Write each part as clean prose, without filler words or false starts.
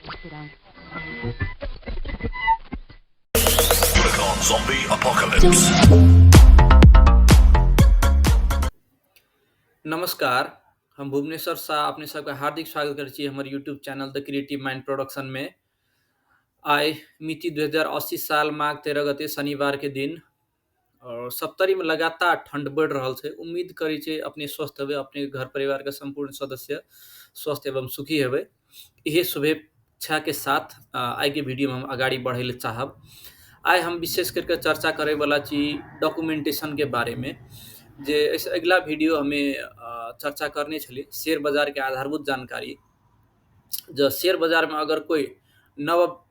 Zombie apocalypse. नमस्कार, हम भुवनेश्वर शाह अपने सबका हार्दिक स्वागत करै छी हमर YouTube channel the creative mind production में। आइ मिति 2080 साल माघ 13 गते शनिवार के दिन और सप्तरी में लगातार ठंड बढ़ रहा है। उम्मीद करी छे अपने स्वस्थ हेबे, अपने घर परिवार के संपूर्ण सदस्य स्वस्थ एवं सुखी हेबे। यही शुभेच्छा के साथ आई के वीडियो में हम आगाड़ी बढ़े ले चाहब। आज हम विशेष करके चर्चा करे वाला छी डॉक्यूमेंटेशन के बारे में। जे इस अगला वीडियो हमें चर्चा करने छली शेयर बाजार के आधारभूत जानकारी। जो शेयर बाजार में अगर कोई नव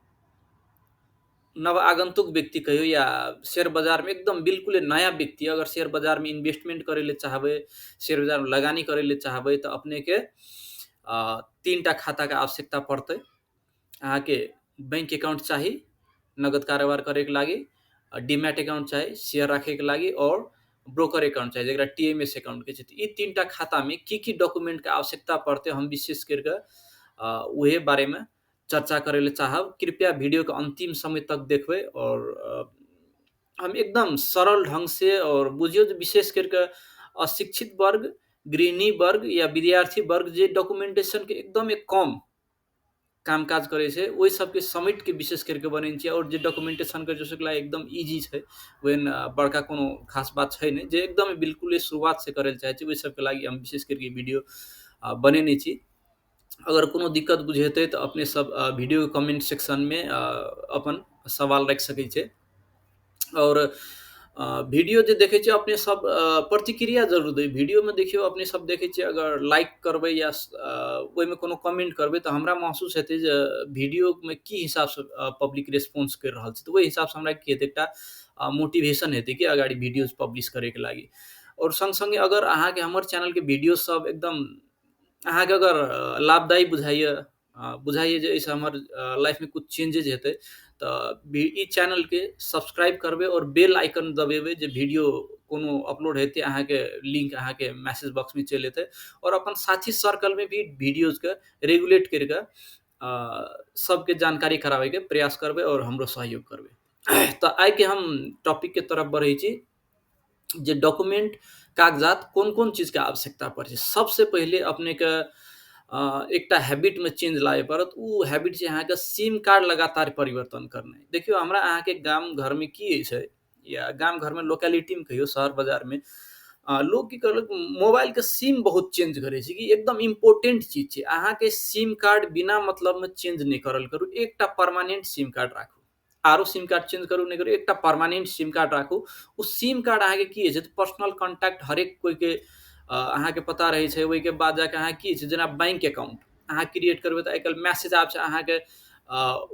नव आगंतुक व्यक्ति कहियो या शेयर बाजार में एकदम बिल्कुल नया व्यक्ति अगर शेयर बाजार में इन्वेस्टमेंट करे ले चाहबे, शेयर बाजार में लगानी करे ले चाहबे तो अपने के 3टा खाता के आवश्यकता पड़ते। अहाँ के बैंक अकाउंट चाहिए नगद कारोबार करे के लागी, डीमैट अकाउंट चाहिए शेयर रखे के लागी और ब्रोकर अकाउंट चाहिए जरा टीएमएस अकाउंट के चाहिए। ये 3टा खाता में की डॉक्यूमेंट के आवश्यकता पड़ते हम विशेष करके वही बारे में चर्चा करे ले चाहब। कृपया वीडियो के अंतिम समय तक देखबे और हम एकदम सरल ढंग से और बुझियो विशेष करके अशिक्षित वर्ग, गृहिणी वर्ग या विद्यार्थी वर्ग जे डॉक्यूमेंटेशन के एकदम कम कामकाज करे छे वही सबके समेट के विशेष करके बने छे और जे डॉक्यूमेंटेशन के जो एकदम इजी है वेन बड़का कोनो खास बात है नहीं जे एकदम बिल्कुल शुरुआत से करे चाहे छे वही सबके लागी हम विशेष करके वीडियो बनेने छी। अगर कोनो दिक्कत बुझेते तो अपने सब वीडियो के कमेंट सेक्शन में अपन सवाल रख सके छे और वीडियो जे देखे छे अपने सब प्रतिक्रिया जरूर दे। वीडियो में देखियो अपने सब देखे छे अगर लाइक करबे या ओइ में कोनो कमेंट करबे तो हमरा महसूस हेते जे वीडियो में की हिसाब से पब्लिक रेस्पॉन्स कर रहल छे तो ओइ हिसाब से हमरा के एकटा मोटिवेशन हेते कि आगाड़ी वीडियोज पब्लिश करे के लागी। और संग संगे अगर अहाँ के हमर चैनल के वीडियो सब एकदम अहाँ के अगर लाभदायी बुझाइए जे इस हमर लाइफ में कुछ चेंजेज हेते तो ई चैनल के सब्सक्राइब करबे और बेल आइकन दबेबे जे वीडियो कोनो अपलोड हेते अहाँ के लिंक अहाँ के मैसेज बॉक्स में चल एते और अपन साथी सर्कल में भी वीडियोज के रेगुलेट करके सबके जानकारी करावे के प्रयास करबे और हमरो सहयोग करबे। तो आई के हम टॉपिक के तरफ बढ़े छी जे डॉक्यूमेंट कागजात कौन कौन चीज के आवश्यकता पड़े छे। सबसे पहले अपने के एकटा हैबिट में चेंज लाए पड़त। उ हैबिट जे अहाँ के सिम कार्ड लगातार परिवर्तन करना है। देखियो हमरा अहाँ के गांव घर में की है या गांव घर में लोकेलिटी में कहियो शहर बाजार में लोग की करलक मोबाइल के सिम बहुत चेंज करे छे कि एकदम इम्पोर्टेंट चीज छे। अहाँ के सिम कार्ड बिना मतलब में चेंज नहीं करल करू, एकटा परमानेंट सिम कार्ड राखू। आरो सिम कार्ड चेंज करू नहीं करू, एकटा परमानेंट सिम कार्ड राखू। उस सिम कार्ड अहाँ के की है पर्सनल कॉन्टैक्ट हरेक कोई के अहाँ के पता रहे छे। ओइ के बाद जाके अहाँ की छे जेना बैंक अकाउंट अहाँ क्रिएट करबे तो आजकल मैसेज आब छे अहाँ के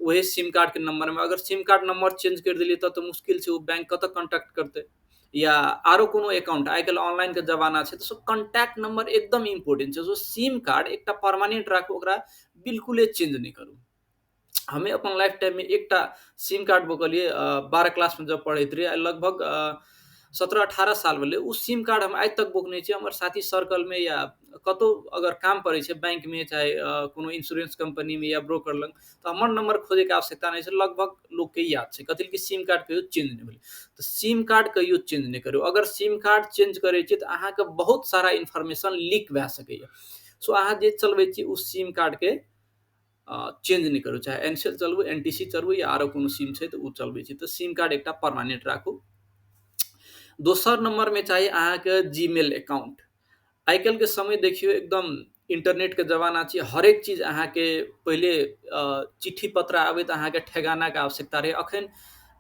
वही सिम कार्ड के नंबर में। अगर सिम कार्ड नंबर चेंज कर दिलिए तो मुश्किल छे वो बैंक कत कॉन्टैक्ट करते या आरो कोनो अकाउंट आजकल ऑनलाइन के जमाना छे तो कॉन्टैक्ट नंबर एकदम इम्पोर्टेंट छे। सिम कार्ड एकटा परमानेंट राखू, ओकरा बिल्कुल चेंज नहीं करू। हमें अपन लाइफ टाइम में एकटा सिम कार्ड बोकलिए 12 क्लास में जब पढ़े रहे लगभग 17-18 साल वाले उस सिम कार्ड हम आज तक बोकने छे। हमर साथी सर्कल में या कतो अगर काम पड़े छे बैंक में चाहे कोनो इंश्योरेंस कंपनी में या ब्रोकर लंग तो हमर नंबर खोजे के आवश्यकता नहीं छे। लगभग लोग के याद छे कथि कि सिम कार्ड कहियो चेंज नहीं भेल तो सिम कार्ड कहियो चेंज नहीं करू। अगर सिम कार्ड चेंज करे छे तो अहाँ के बहुत सारा इन्फॉर्मेशन लीक भे सके। सो अहाँ जे चलबे छी उस सिम कार्ड के चेंज नहीं करू, चाहे एनसेल चलबू एनटीसी चलबू या आरो कोनो सिम छे तो उ चलबे छी तो सिम कार्ड एकटा परमानेंट राखू। दोसर नंबर में चाहिए अहाँ के जीमेल अकाउंट। आजकल के समय देखियो एकदम इंटरनेट के जमाना छे, हरेक चीज अहाँ के पहले चिट्ठी पत्र आवे तो अहाँ के ठेगाना के आवश्यकता रहे। अखन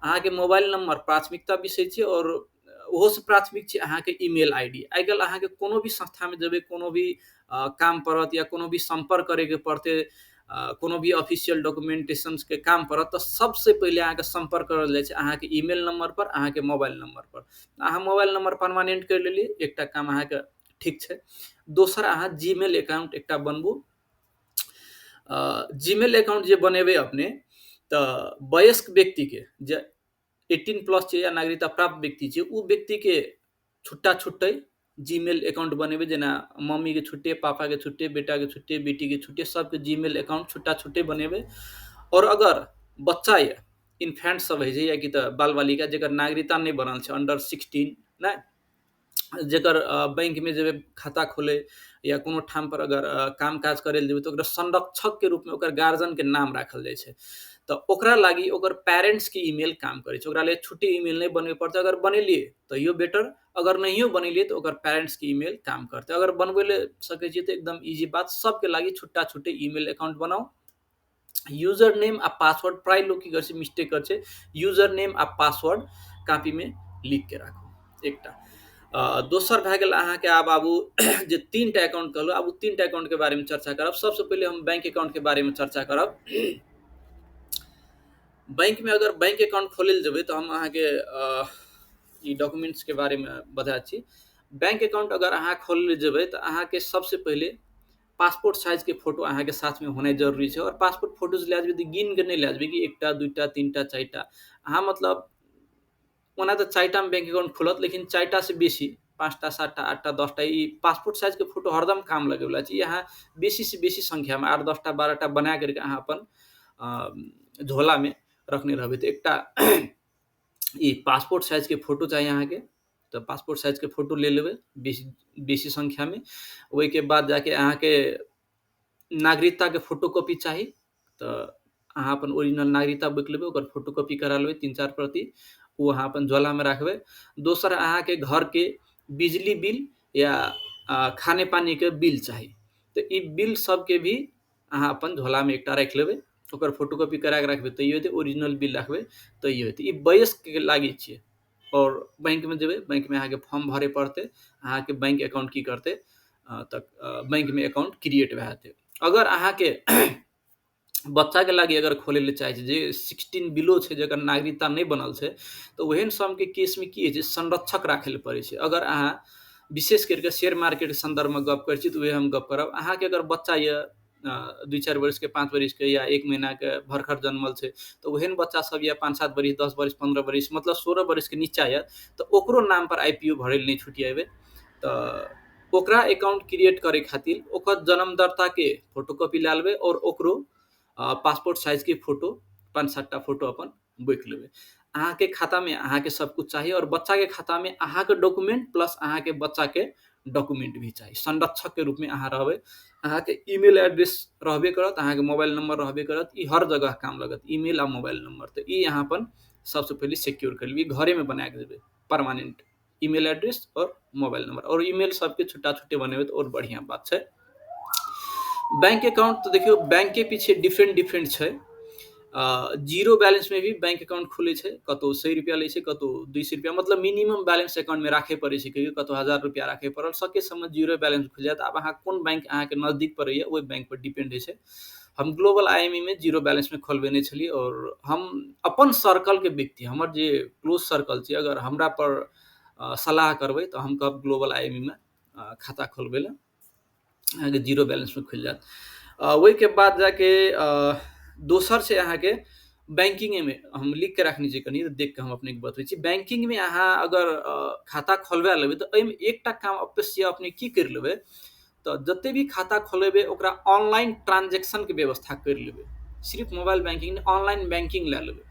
अहाँ के मोबाइल नंबर प्राथमिकता विषय छे और ओहो से प्राथमिक छे अहाँ के ईमेल आईडी। आजकल अहाँ के कोनो भी संस्था में जेबे कोनो भी काम पड़त या कोनो भी संपर्क करे के पड़ते कोनो भी ऑफिशियल डॉक्यूमेंटेशन के काम पड़त तो सबसे पहले अहाँ के संपर्क करल जाय छे अहाँ के ईमेल नंबर पर, अहाँ के मोबाइल नंबर पर। अहाँ मोबाइल नंबर परमानेंट कर लेलिए, एकटा काम अहाँ के ठीक छे। दोसर अहाँ जीमेल अकाउंट एकटा बनबू। जीमेल अकाउंट जे बनेबे अपने तो वयस्क व्यक्ति के जे 18 प्लस छे या नागरिकता प्राप्त व्यक्ति छे उ व्यक्ति के छुट्टा छुट्टै जीमेल अकाउंट बनेबे, जेना मम्मी के छुट्टे, पापा के छुट्टे, बेटा के छुट्टे, बेटी के छुट्टे, सबके जीमेल अकाउंट छुट्टा छुट्टे बनेबे। और अगर बच्चा या इन्फेंट सब है या कि बाल बालिका जकर नागरिकता नहीं बनल है, अंडर 16 ना, जेकर बैंक में जब खाता खोले या कोनो ठाम पर अगर काम काज करे जेबे तो संरक्षक के रूप में ओकर गार्जियन के नाम राखल जाए छै। तो ओकरा लागी ओकर पेरेंट्स के ईमेल काम करे छै, ओकरा लिए छुट्टी ईमेल नहीं बनबे पड़ते। अगर बनेलिए तो यो बेटर, अगर नहीं बनेलिए तो ओकर पेरेंट्स के ईमेल काम करते। अगर बनबे ले सके छी तो एकदम इजी बात, सबके लागी छुट्टा छुट्टे ईमेल अकाउंट बनाओ। यूजर नेम आ पासवर्ड, प्राय लोग की करे मिस्टेक करे छै, यूजर नेम आ पासवर्ड कॉपी में लिख के राखो एकटा। दोसर भए गेल अहाँके आब आबू जे 3टा अकाउंट कहलहुँ, आब 3टा अकाउंट के बारे में चर्चा करब। सबसे पहले हम बैंक अकाउंट के बारे में चर्चा करब। बैंक में अगर बैंक अकाउंट खोले जेबै तो हम अहाँके ई डॉक्यूमेंट्स के बारे में बता छी। बैंक अकाउंट अगर अहाँ खोले जेबै तो अहाँके सबसे पहले पासपोर्ट साइज के फोटो अहाँके साथ में होना जरूरी है। और पासपोर्ट फोटो ले जेबै तो गिन के नहीं ले जेबै कि 1टा 2टा 3टा 4टा, अहाँ मतलब ओना तो 4टा में बैंक अकाउंट खुलत, लेकिन 4टा से बेसी 5टा 7टा 8टा 10टा ई पासपोर्ट साइज के फोटो हरदम काम लगे वाला चाहिए। अहाँ बेसी से बेसी संख्या में 8 10टा 12टा बना करके अहाँ अपन झोला में रखने रहबै तो एकटा ई पासपोर्ट साइज के फोटो चाहिए अहाँके। तो पासपोर्ट साइज के फोटो ले लेबै बेसी बेसी संख्या में। ओहि के बाद जाके अहाँके नागरिकता के फोटोकॉपी चाही, तो अहाँ अपन ओरिजिनल नागरिकता बुक लेबै, ओकर फोटोकॉपी करा लेबै 3-4 प्रति, वो अहाँ अपन झोला में रखबै। दोसर अहाँके घर के बिजली बिल या खाने पानी के बिल चाही, तो ई बिल सबके भी अहाँ अपन झोला में एकटा रख लेबै, ओकर फोटोकॉपी करा के रखबै तैयो हेतै, ओरिजिनल बिल रखबै तैयो हेतै। ई वयस्क के लागी छियै। और बैंक में जेबै, बैंक में अहाँके फॉर्म भरे पड़तै, अहाँके बैंक अकाउंट की करतै तक बैंक में अकाउंट क्रिएट भए जेतै। अगर अहाँके बच्चा के लागी अगर खोले ले चाहे जे 16 बिलो छै, जकर नागरिकता नहीं बनल छै, तो ओहन सबके केस में की है संरक्षक राखे ले पड़े छै। अगर अहाँ विशेष करके शेयर मार्केट के संदर्भ में गप कर तो हम गप करब। अहाँके अगर बच्चा ये 2-4 वर्ष के 5 वर्ष के या 1 महीना के भरखर जन्मल छै, तो ओहन बच्चा सब या 5-7 वर्ष 10 वर्ष 15 वर्ष मतलब 16 वर्ष के नीचा है, तो ओकरो नाम पर आईपीओ भरे नहीं छुटियाबे। तो ओकरा अकाउंट क्रिएट करे खातिर ओकर जन्मदाता के फोटोकॉपी ला लेबै और ओकरो पासपोर्ट साइज के फोटो 5-7टा फोटो अपन बुक लेबै। अहाँके खाता में अहाँके सब कुछ चाहिए, और बच्चा के खाता में अहाँके डॉक्यूमेंट प्लस अहाँके बच्चा के डॉक्यूमेंट भी चाहिए। संरक्षक के रूप में अहाँ रहबै, अहाँके ईमेल एड्रेस रहबे करत, अहाँके मोबाइल नंबर रहबे करत, ई हर जगह काम लगत, ईमेल आ मोबाइल नंबर। तो ई यहाँ अपन सबसे पहले सिक्योर कर लेबै, घरे में बना के देबै परमानेंट ईमेल एड्रेस और मोबाइल नंबर। और ईमेल सबके छुट्टा छुट्टे बनेबै तो और बढ़िया बात है। बैंक अकाउंट तो देखियो बैंक के पीछे डिफरेंट है। जीरो बैलेंस में भी बैंक अकाउंट खुले छै, कतो 100 रुपया ले छै, कतो 200 रुपया, मतलब मिनिमम बैलेंस अकाउंट में राखे पड़े छै, कहियो कतो 1000 रुपया राखे पड़ल, सके समय जीरो बैलेंस खुल जात। अब अहाँ कोन बैंक अहाँके नजदीक पड़ैया ओहि बैंक पर डिपेंड है छै। हम ग्लोबल आईएमई में जीरो बैलेंस में खोलबेने छलिए, और हम अपन सर्कल के व्यक्ति, हमर जे क्लोज सर्कल छै, अगर हमरा पर सलाह करबै तो हम कहब ग्लोबल आईएमई में खाता खोलबे ला, अहाँके जीरो बैलेंस में खुल जात। वही के बाद जाके दोसर से अहाँके बैंकिंग में हम लिख के रखनी चाहिए, कनी देख के हम अपने के बतबै छी। बैंकिंग में अहाँ अगर खाता खोलबा लेबै तो एहिमे एकटा काम अवश्य अपने की कर लेबै, तो जते भी खाता खोलेबै ओकरा ऑनलाइन ट्रांजेक्शन के व्यवस्था कर लेबै। सिर्फ मोबाइल बैंकिंग नहीं, ऑनलाइन बैंकिंग ला लेबै,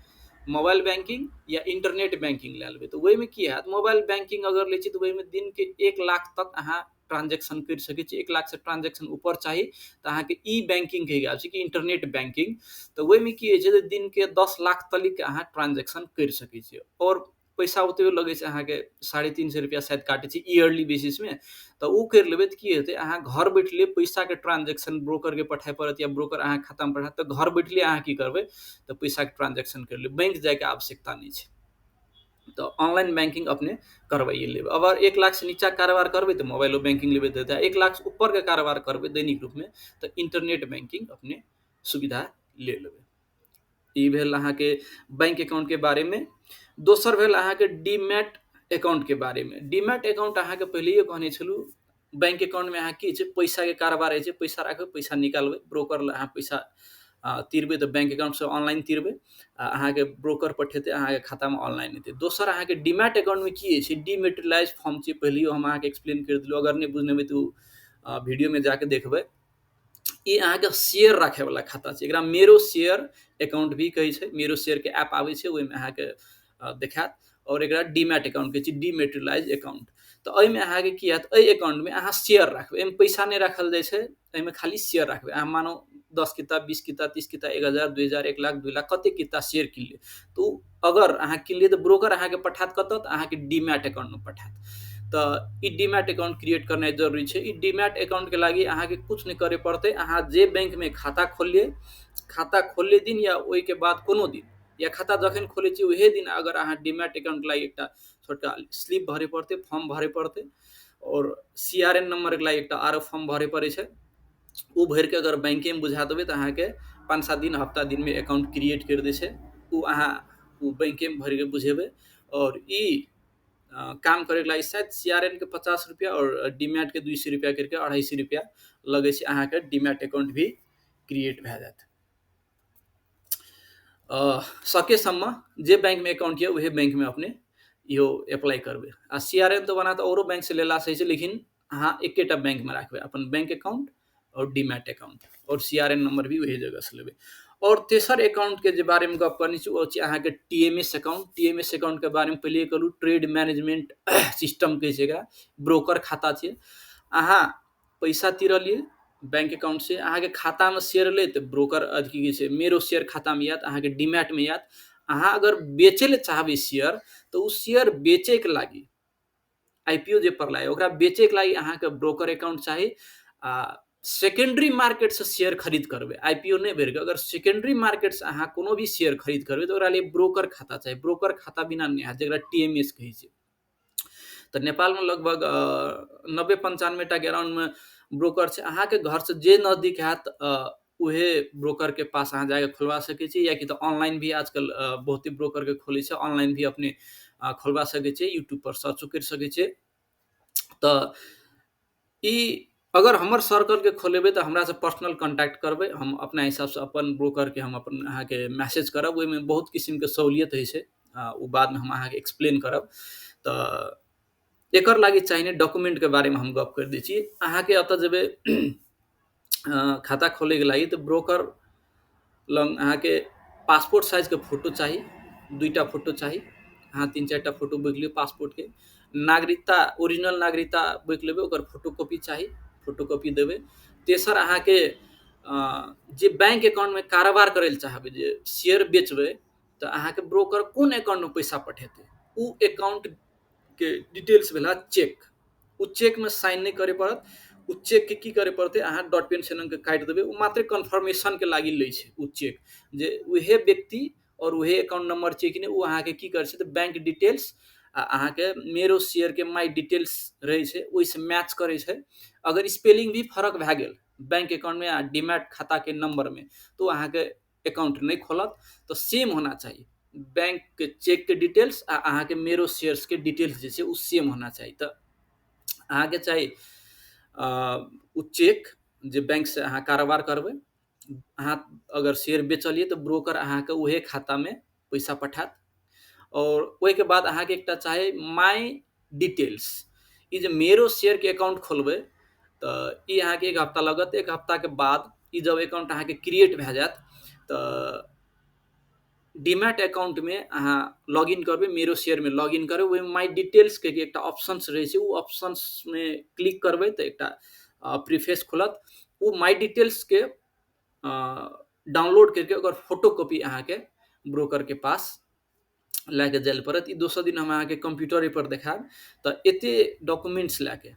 मोबाइल बैंकिंग या इंटरनेट बैंकिंग ला लेबै। तो ओहिमे की हैत, मोबाइल बैंकिंग अगर लै छी तो ओहिमे दिन के 1 लाख तक अहाँ ट्रांजेक्शन कर सकै छी। 1 लाख से ट्रांजेक्शन ऊपर चाही तो अहाँके ई बैंकिंग कहि गेल छै कि इंटरनेट बैंकिंग। तो ओहिमे की होइ छै जे दिन के 10 लाख तलिक अहाँ ट्रांजेक्शन कर सकै छी, और पैसा ओतबे लगे छै अहाँके 350 रुपया शायद काटे छै ईयरली बेसिस में। तो उ कर लेबै तो की हेतै, अहाँ घर बैठले पैसा के ट्रांजेक्शन ब्रोकर के पठाए पड़त, या ब्रोकर अहाँ खाता में पठाएत, तो घर बैठले अहाँ की करबै तो पैसा के ट्रांजेक्शन कर लेबै, बैंक जाए के आवश्यकता नहीं छै। तो ऑनलाइन बैंकिंग अपने करवाइए लेबै। अगर 1 लाख से नीचा कारोबार करबै तो मोबाइलो बैंकिंग लेबै देता है, 1 लाख से ऊपर के कारोबार करबै दैनिक रूप में तो इंटरनेट बैंकिंग अपने सुविधा ले लेबै। ई भेल अहाँके बैंक अकाउंट के बारे में। दोसर भेल अहाँके डीमैट अकाउंट के बारे में। डीमैट अकाउंट अहाँके पहिलेयो कहने छलू, बैंक अकाउंट में अहाँ की छै पैसा के कारोबार होइ छै, पैसा राखबै पैसा निकालबै, ब्रोकर ला अहाँ पैसा तिरबै तऽ बैंक अकाउंटसँ ऑनलाइन तिरबै, अहाँके ब्रोकर पठेतै, अहाँके खातामे ऑनलाइन एतै। दोसर अहाँके डीमैट अकाउंटमे की होइ छै, डीमेटेरियलाइज फॉर्म छै, पहिलेओ हम अहाँके एक्सप्लेन करि देलहुँ, अगर नहि बुझने हेबै तऽ वीडियोमे जाके देखबै। ई अहाँके शेयर राखेवाला खाता छै, एकरा मेरो शेयर अकाउंट भी कहै छै। मेरो शेयरके ऐप आबै छै, ओहिमे अहाँके देखायत, और एकरा डीमैट अकाउंट कहै छै, डीमेटेरियलाइज अकाउंट। तऽ एहिमे अहाँके की हैत, एहि अकाउंटमे अहाँ शेयर राखबै, एहिमे पैसा नहि राखल जाइ छै, एहिमे खाली शेयर राखबै। अहाँ मानो 10 किता, 20 किता, 30 किता, 1000, 2000, 1 लाख, 2 लाख, कतेक किता शेयर किनलियै, तऽ अगर अहाँ किनलियै तऽ ब्रोकर अहाँके पठायत कतऽ, तऽ अहाँके डीमैट अकाउंटमे पठायत। तऽ ई डीमैट अकाउंट क्रिएट करनाइ जरूरी छै। ई डीमैट अकाउंटके लागि अहाँके कुछ नहि करे पड़तै, अहाँ जे बैंकमे खाता खोललियै, खाता खोलले दिन या ओहिके बाद कोनो दिन, या खाता जखन खोलै छी उहे दिन अगर अहाँ डीमैट अकाउंट लागि एकटा छोटका स्लिप भरे पड़तै, फॉर्म भरे पड़तै, और CRN नंबरके लागि एकटा आरो फॉर्म भरे पड़ै छै। ओ भरिके अगर बैंकेमे बुझा देबै तऽ अहाँके 5-7 दिन, हफ्ता दिनमे अकाउंट क्रिएट करि दै छै। ओ अहाँ ओ बैंकेमे भरिके बुझेबै, और ई काम करैके लागि शायद CRN के 50 रुपया और डीमैट के 200 रुपया करके 250 रुपया लगे छै, अहाँके डीमैट अकाउंट भी क्रिएट भए जायत। सकेसम्म जे बैंकमे अकाउंट यऽ उहे बैंकमे अपने इहो अप्लाई करबै। आ CRN तो बना तऽ औरो बैंक से लेला सही छै, लेकिन अहाँ एकेटा बैंक में रखबै, अपन बैंक अकाउंट और डीमैट अकाउंट, और CRN नंबर भी वही जगह से लेबै। और तेसर अकाउंट के जे बारे में गप करनी छै, वो छै अहाँके TMS अकाउंट। TMS अकाउंट के बारे में पहले कहलू, ट्रेड मैनेजमेंट सिस्टम कहै छै एकरा, ब्रोकर खाता छै। अहाँ पैसा तिरलियै बैंक अकाउंट से, अहाँके खाता में शेयर ले तऽ ब्रोकर अथी की छै, मेरो शेयर खाता में आयत, अहाँके डीमैट में आयत। अहाँ अगर बेचे ले चाहबै शेयर, तो उ शेयर बेचे के लागी IPO जे पड़ला है, ओकरा बेचे के लागी अहाँके ब्रोकर अकाउंट चाही। आ सेकेंडरी मार्केट से शेयर खरीद करबै, IPO नहीं भर के, अगर सेकेंडरी मार्केट से अहाँ कोनो भी शेयर खरीद करबै तो ओकरा लिए ब्रोकर खाता चाही। ब्रोकर खाता बिना नहीं हैत, जेकरा TMS कहै छै। तऽ नेपाल में लगभग 90-95 के अराउंड में ब्रोकर छै। अहाँके घर से जे नजदीक हैत उहे ब्रोकर के पास अहाँ जाके खोलवा सकै छी, या कि तो ऑनलाइन भी आजकल बहुते ब्रोकर के खोले छै, ऑनलाइन भी अपने खोलवा सकै छै, यूट्यूब पर सर्च कर सकै छै। तऽ ई अगर हमर सर्कल के खोलेबै तऽ हमरा से पर्सनल कांटेक्ट करबै, हम अपना हिसाब से अपन ब्रोकर के हम अपन अहाँके मैसेज करब, ओहिमे बहुत किस्म के सहूलियत होइ छै, ओ बाद में हम अहाँके एक्सप्लेन करब। तऽ एकर लागि चाहिने डॉक्यूमेंट के बारे में हम गप कर दै छी। अहाँके अतऽ जेबै खाता खोले के लागि, तऽ ब्रोकर लग अहाँके पासपोर्ट साइज के फोटो चाही, 2टा फोटो चाही, अहाँ 3-4टा फोटो बोक लियो पासपोर्ट के। नागरिकता, ओरिजिनल नागरिकता बोक लेबै, ओकर फोटोकॉपी चाही, फोटोकॉपी देबै। तेसर अहाँके जे बैंक अकाउंट में कारोबार करे चाहबै, जे शेयर बेचबै, तऽ अहाँके ब्रोकर कोन अकाउंट में पैसा पठेतै, उ अकाउंट के डिटेल्स भेला चेक। उ चेक में साइन नहीं करे पड़त, उ चेक के की करे पड़तै, अहाँ डॉट पेन से काटि देबै, उ मात्र कन्फर्मेशन के लागि लै छै उ चेक, जे उहे व्यक्ति और उहे अकाउंट नंबर छै कि नहीं। उ अहाँके की करे छै, तऽ बैंक डिटेल्स आ अहाँके मेरो शेयर के माई डिटेल्स रहे छै, ओहिसे मैच करे छै। अगर स्पेलिंग भी फर्क भए गेल बैंक अकाउंट में आ डीमैट खाता के नंबर में, तो अहाँके अकाउंट नहीं खोलत। तो सेम होना चाहिए, बैंक के चेक के डिटेल्स आ अहाँके मेरो शेयर्स के डिटेल्स जे छै उ सेम होना चाहिए। तऽ अहाँके चाही उ चेक, जे बैंक से अहाँ कारोबार करबै। अहाँ अगर शेयर बेचलिए तऽ ब्रोकर अहाँके उहे खाता में पैसा पठायत। और ओहिके बाद अहाँके एकटा चाही माई डिटेल्स। ई जे मेरो शेयर के अकाउंट खोलबै, तऽ ई अहाँके 1 हफ्ता लगत। 1 हफ्ता के बाद ई जब अकाउंट अहाँके क्रिएट भए जायत, तऽ डीमैट अकाउंट में अहाँ लॉगिन करबै, मेरो शेयर में लॉगिन करबै, ओहिमे माई डिटेल्स के एकटा ऑप्शंस रहे छै, उ ऑप्शंस में क्लिक करबै तऽ एकटा प्रीफेस खुलत। उ माई डिटेल्स के डाउनलोड करके ओकर फोटोकॉपी अहाँके ब्रोकर के पास लैके जाइल पड़त। ई दोसर दिन हम अहाँके कंप्यूटर पर देखायब। तऽ एते डॉक्यूमेंट्स लैके,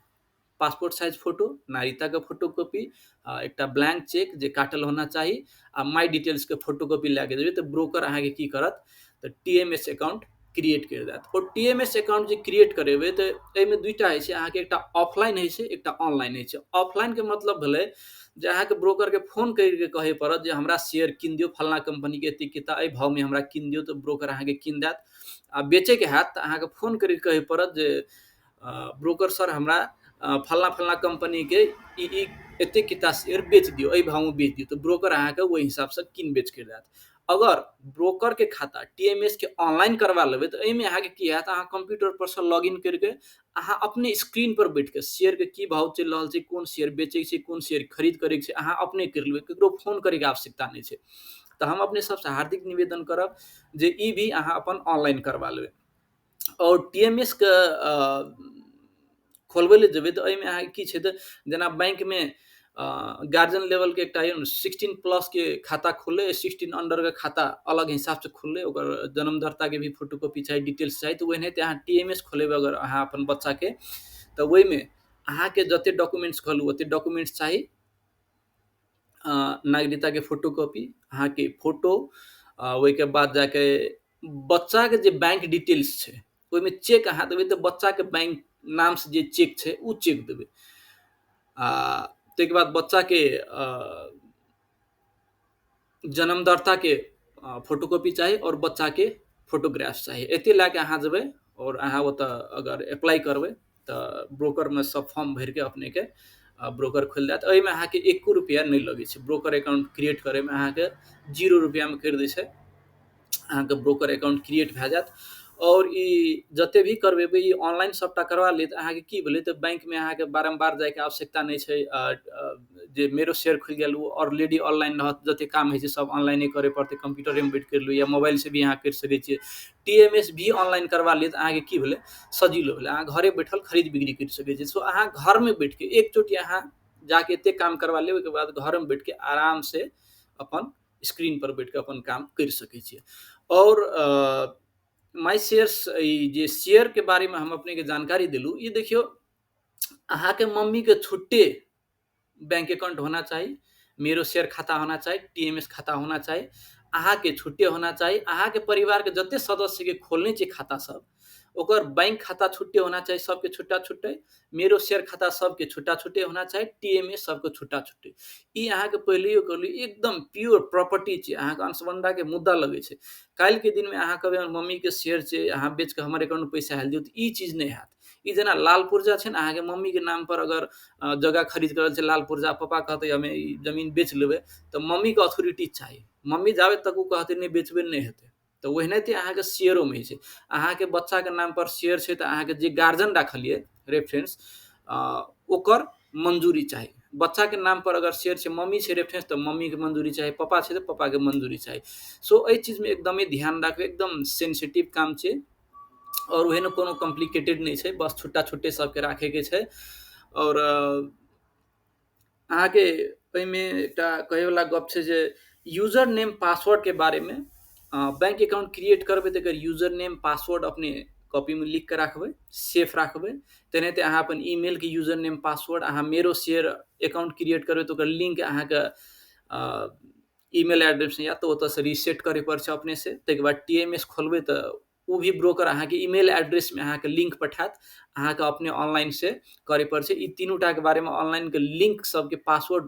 पासपोर्ट साइज फोटो, नागरिकता के फोटोकॉपी, एकटा ब्लैंक चेक जे काटल होना चाही, आ माई डिटेल्स के फोटोकॉपी लैके देबै, तऽ ब्रोकर अहाँके की करत, तऽ TMS अकाउंट क्रिएट कर देत। और TMS अकाउंट जे क्रिएट करेबै, तऽ एहिमे 2टा होइ छै, अहाँके एकटा ऑफलाइन होइ छै, एकटा ऑनलाइन होइ छै। ऑफलाइन के मतलब भेलै जे अहाँके ब्रोकर के फोन करके कहे पड़त जे हमरा शेयर कीन दियौ, फलना कंपनी के एते किता एहि भाव में हमरा कीन दियौ, तऽ ब्रोकर अहाँके कीन देत। आ बेचे के हैत तऽ अहाँके फोन करके कहे पड़त जे ब्रोकर सर हमरा फलना फलना कंपनी के ई एतेक किता शेयर बेच दियौ, एहि भावमे बेच दियौ, तऽ ब्रोकर अहाँके ओहि हिसाबसँ कीन बेच करि देत। अगर ब्रोकर के खाता टीएमएस के ऑनलाइन करवा लेबै तऽ एहिमे अहाँके की हैत, अहाँ कंप्यूटर पर से लॉग इन करके अहाँ अपने स्क्रीन पर बैठ के शेयर के की भाव चलि रहल छै, कोन शेयर बेचै छै, कोन शेयर खरीद करे छै, अहाँ अपने कर लेबै, ककरो फोन करे के आवश्यकता नहीं छै। तऽ हम अपने सबसे हार्दिक निवेदन करब जे ई भी अहाँ अपन ऑनलाइन करवा लेबै। और टीएमएस के खोलबै लए जेबै तऽ एहिमे अहाँके की छै, तऽ जेना बैंकमे गार्जियन लेवल के एकटा 16 प्लस के खाता खोलले, 16 अंडर के खाता अलग हिसाब से खोलले, ओकर जन्मदाता के भी फोटोकॉपी चाही, डिटेल्स चाही। तऽ ओनाहिते अहाँ टीएमएस खोलेबै अगर अहाँ अपन बच्चा के, तऽ ओहिमे अहाँके जते डॉक्यूमेंट्स कहलू ओते डॉक्यूमेंट्स चाही। नागरिकता के फोटोकॉपी, अहाँके फोटो, ओहिके बाद जाके बच्चा के जे बैंक डिटेल्स छै ओहिमे चेक अहाँ देबै, तऽ बच्चा के बैंक नाम से जे चेक छै उ चेक देबै। ताहिके बाद बच्चा के जन्मदाता के फोटोकॉपी चाही और बच्चा के फोटोग्राफ चाही। एते लए के अहाँ जेबै और अहाँ ओतऽ अगर अप्लाई करबै तऽ ब्रोकरमे सब फॉर्म भरि के अपने के ब्रोकर खोलि देत। एहिमे अहाँके एको रुपैआ नहि लगै छै, ब्रोकर अकाउंट क्रिएट करैमे अहाँके 0 रुपैआमे करि दै छै, अहाँके ब्रोकर अकाउंट क्रिएट भए जायत। और ई जते भी करबेबै ई ऑनलाइन सबटा करवा लेत। अहाँके की भेलै तऽ बैंकमे अहाँके बारम्बार जायके आवश्यकता नहि छै। जे मेरो शेयर खुलि गेल ओ ऑलरेडी ऑनलाइन रहत, जते काम होइ छै सब ऑनलाइने करे पड़तै, कंप्यूटरेमे बैठ कर लियौ या मोबाइल से भी अहाँ करि सकै छियै। टीएमएस भी ऑनलाइन करवा लेत, अहाँके की भेलै सजीलो भेलै, अहाँ घरे बैठल खरीद बिक्री करि सकै छियै। सो अहाँ घरमे बैठ के एक चोटी अहाँ जाके एते काम करवा लेबै, ओहिके बाद घरमे बैठ के आराम से अपन स्क्रीन पर बैठ के अपन काम करि सकै छियै। और माई शेयर्स जे शेयर के बारे में हम अपने के जानकारी दिलू, ये देखियो अहाँ के मम्मी के छुट्टे बैंक अकाउंट होना चाहिए, मेरो शेयर खाता होना चाहिए, टीएमएस खाता होना चाहिए, अहाँ के छुट्टे होना चाहिए। अहाँ के परिवार के जते सदस्य के खोलने छै खाता सब, ओकर बैंक खाता छुट्टे होना चाहिए, सबके छुट्टा छुट्टे। मेरो शेयर खाता सबके छुट्टा छुट्टे होना चाहिए, टीएमएस सबके छुट्टा छुट्टे। ई अहाँके पहिलेयो कहलू एकदम प्योर प्रॉपर्टी छै, अहाँके अंशबंधा के मुद्दा लगे छै। काल्हि के दिन में अहाँ कहबै हमर मम्मी के शेयर छै, अहाँ बेच के हमर अकाउंट में पैसा आयल दियौ, तऽ ई चीज नहीं हैत। ई जेना लाल पुर्जा छै ने, अहाँके मम्मी के नाम पर अगर जगह खरीद कर छै लाल पुर्जा, पापा कहते हमें ई जमीन बेच लेबै, तऽ मम्मी के अथॉरिटी चाहिए। मम्मी जाबे तक वो कहते नहीं बेचबे नहीं हेतै। तऽ ओहिनाइते अहाँके शेयरोमे होइ छै, अहाँके बच्चाके नाम पर शेयर छै तऽ अहाँके जे गार्जियन राखलिए रेफरेंस, ओकर मंजूरी चाही। बच्चा के नाम पर अगर शेयर छै, मम्मी छै रेफरेंस, तऽ मम्मी के मंजूरी चाही, पापा छै तऽ पापा के मंजूरी चाही। सो एहि चीज में एकदमे ध्यान राखबै, एकदम सेंसिटिव काम छै और ओहन कोनो कॉम्प्लिकेटेड नहीं छै, बस छुट्टा छुट्टे सबके राखे के छै। और अहाँके एहिमे एकटा कहैवला गप छै जे यूजर नेम पासवर्ड के बारे में, बैंक अकाउंट क्रिएट करबै तऽ एकर यूजर नेम पासवर्ड अपने कॉपी में लिख के राखबै, सेफ राखबै। तेनाहिते अहाँ अपन ईमेल के यूजर नेम पासवर्ड, अहाँ मेरो शेयर अकाउंट क्रिएट करबै तऽ ओकर लिंक अहाँके ईमेल एड्रेस या तो ओतऽ से रीसेट करे पड़ छै अपने से। ताहिके बाद टीएमएस खोलबै तऽ ओ भी ब्रोकर अहाँके ईमेल एड्रेस में अहाँके लिंक पठायत, अहाँके अपने ऑनलाइन से करे पड़ छै। ई तीनूटा के बारे में ऑनलाइन के लिंक सबके पासवर्ड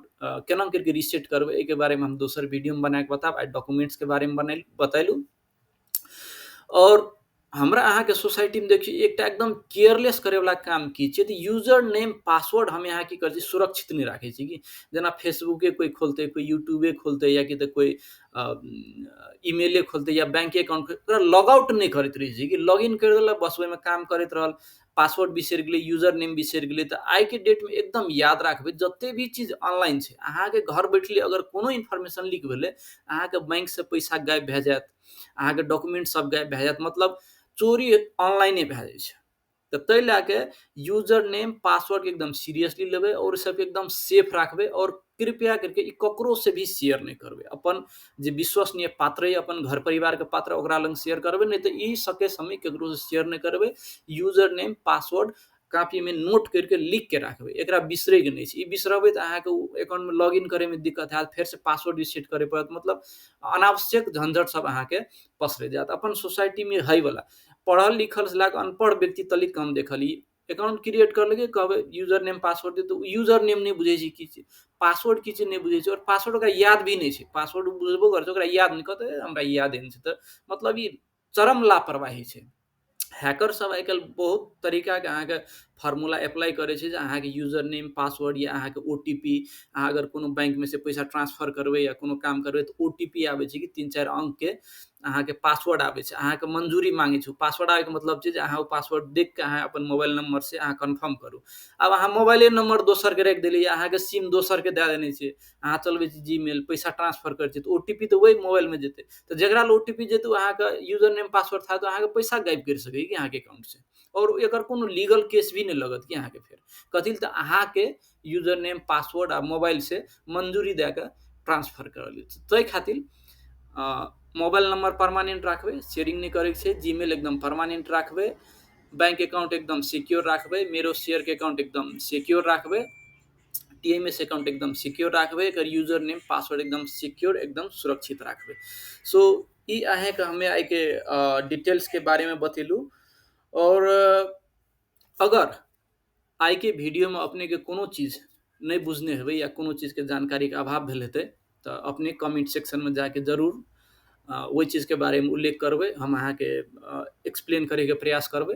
केना करके रीसेट करबै, एहिके बारे में हम दोसर वीडियो में बना के बताब। आ डॉक्यूमेंट्स के बारे में बतैलू। और हमरा अहाँ के सोसाइटी में देखिए एकटा एकदम केयरलेस करे वाला काम की छै, तऽ यूजर नेम पासवर्ड हम यहाँ की कर सुरक्षित नहीं राखे छी। कि जेना फेसबुके कोई खोलते, कोई यूट्यूबे खोलते, या कि कोई ईमेले खोलते या बैंक अकाउंट ओकरा लॉग आउट नहीं करते रहे छी, कि लॉग इन कर दिलक बस ओहिमे काम करते रहल, पासवर्ड बिसर गेलै, यूजर नेम बिसर गेलै। तऽ आइ के डेट में एकदम याद राखबै, जते भी चीज ऑनलाइन छै, अहाँके घर बैठले अगर कोनो इन्फॉर्मेशन लीक भेलै, अहाँके बैंक से पैसा गायब भए जायत, अहाँके डॉक्यूमेंट सब गायब भए जायत, मतलब चोरी ऑनलाइने भए जाइ छै। तऽ ताहि लए के यूजर नेम पासवर्ड के एकदम सीरियसली लेबै और सबके एकदम सेफ राखबै। और कृपया करके ई ककरो से भी शेयर नहीं करबै, अपन जे विश्वसनीय पात्र है, अपन घर परिवार के पात्र ओकरा लग शेयर करबै, नहीं तऽ ई सके समय ककरो से शेयर नहीं करबै। यूजर नेम पासवर्ड कॉपी में नोट करके लिख के राखबै, एकरा बिसरे के नहीं छै। ई बिसरबै तऽ अहाँके अकाउंट में लॉग इन करे में दिक्कत हैत, फेर से पासवर्ड रिसेट करे पड़त, मतलब अनावश्यक झंझट सब अहाँके पसरे जायत। अपन सोसाइटी में है वाला पढ़ल लिखल से लाके अनपढ़ व्यक्ति तलिक कम देखली, अकाउंट क्रिएट कर लगे, कहबै यूजर नेम पासवर्ड दे, तो यूजर नेम नहीं बुझे छै की छै, पासवर्ड की छै नहीं बुझे छै, और पासवर्ड ओकरा याद भी नहीं छै। पासवर्ड बुझबो कर छै, ओकरा याद नहीं, कहते हमरा याद नहीं छै। तऽ मतलब ई चरम लापरवाही छै। हैकर सब आइ काल्हि बहुत तरीका के अहाँके फार्मूला अप्लाई करे छै जे अहाँके यूजर नेम पासवर्ड या अहाँके ओटीपी, अहाँ अगर कोनो बैंक में से पैसा ट्रांसफर करबै या कोनो काम करबै तऽ ओटीपी आबै छै कि 3-4 अंक के अहाँके पासवर्ड आबै छै, अहाँके मंजूरी मांगे छै। पासवर्ड आबै के मतलब छै जे अहाँ ओ पासवर्ड देख के अहाँ अपन मोबाइल नंबर से अहाँ कन्फर्म करू। अब अहाँ मोबाइले नंबर दोसर के राखि देलियै, अहाँके सिम दोसर के दे देने छै, अहाँ चलबै छी जीमेल, पैसा ट्रांसफर करै छी तऽ ओटीपी तऽ वही मोबाइल में जेतै, तऽ जेकरा लग ओटीपी जेतै ओ अहाँके यूजर नेम पासवर्ड था तो अहाँके पैसा गायब कर सकैए कि अहाँके अकाउंट से, और एकर कोनो लीगल केस भी नहीं लगत कि अहाँके फेर कथी ल, तऽ अहाँके यूजर नेम पासवर्ड आ मोबाइल से मंजूरी दे के ट्रांसफर करल गेल छै। ताहि खातिर मोबाइल नंबर परमानेंट राखबै, शेयरिंग नहीं करे छै, जीमेल एकदम परमानेंट राखबै, बैंक अकाउंट एकदम सिक्योर राखबै, मेरो शेयर के अकाउंट एकदम सिक्योर राखबै, टीएमएस अकाउंट एकदम सिक्योर राखबै, एकर यूजर नेम पासवर्ड एकदम सिक्योर एकदम सुरक्षित राखबै। सो ई अहाँके हमे आई के डिटेल्स के बारे में बतेलू। और अगर आई के वीडियो में अपने के कोनो चीज नहीं बुझने हेबै या कोनो चीज के जानकारी के अभाव भेल हेतै तऽ अपने कमेंट सेक्शन में जाके जरूर वही चीज के बारे में उल्लेख करबै, हम अहाँके एक्सप्लेन करे के प्रयास करबै।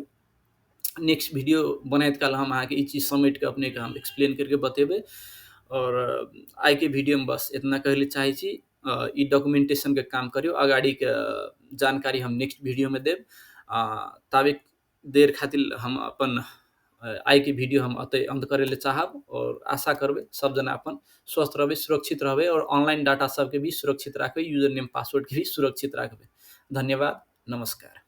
नेक्स्ट वीडियो बनाइत काल हम अहाँके ई चीज समेट के अपने के हम एक्सप्लेन करके बतेबै। और आई के वीडियो में बस इतना कहले चाहे छी, ई डॉक्यूमेंटेशन के काम करियो, अगाड़ी के जानकारी हम नेक्स्ट वीडियो में देब। ताबे देर खातिर हम अपन आई के वीडियो हम अतै अंत करे ले चाहब, और आशा करबै सब जना अपन स्वस्थ रहबै, सुरक्षित रहबै, और ऑनलाइन डाटा सबके भी सुरक्षित राखबै, यूजर नेम पासवर्ड के भी सुरक्षित राखबै। धन्यवाद, नमस्कार।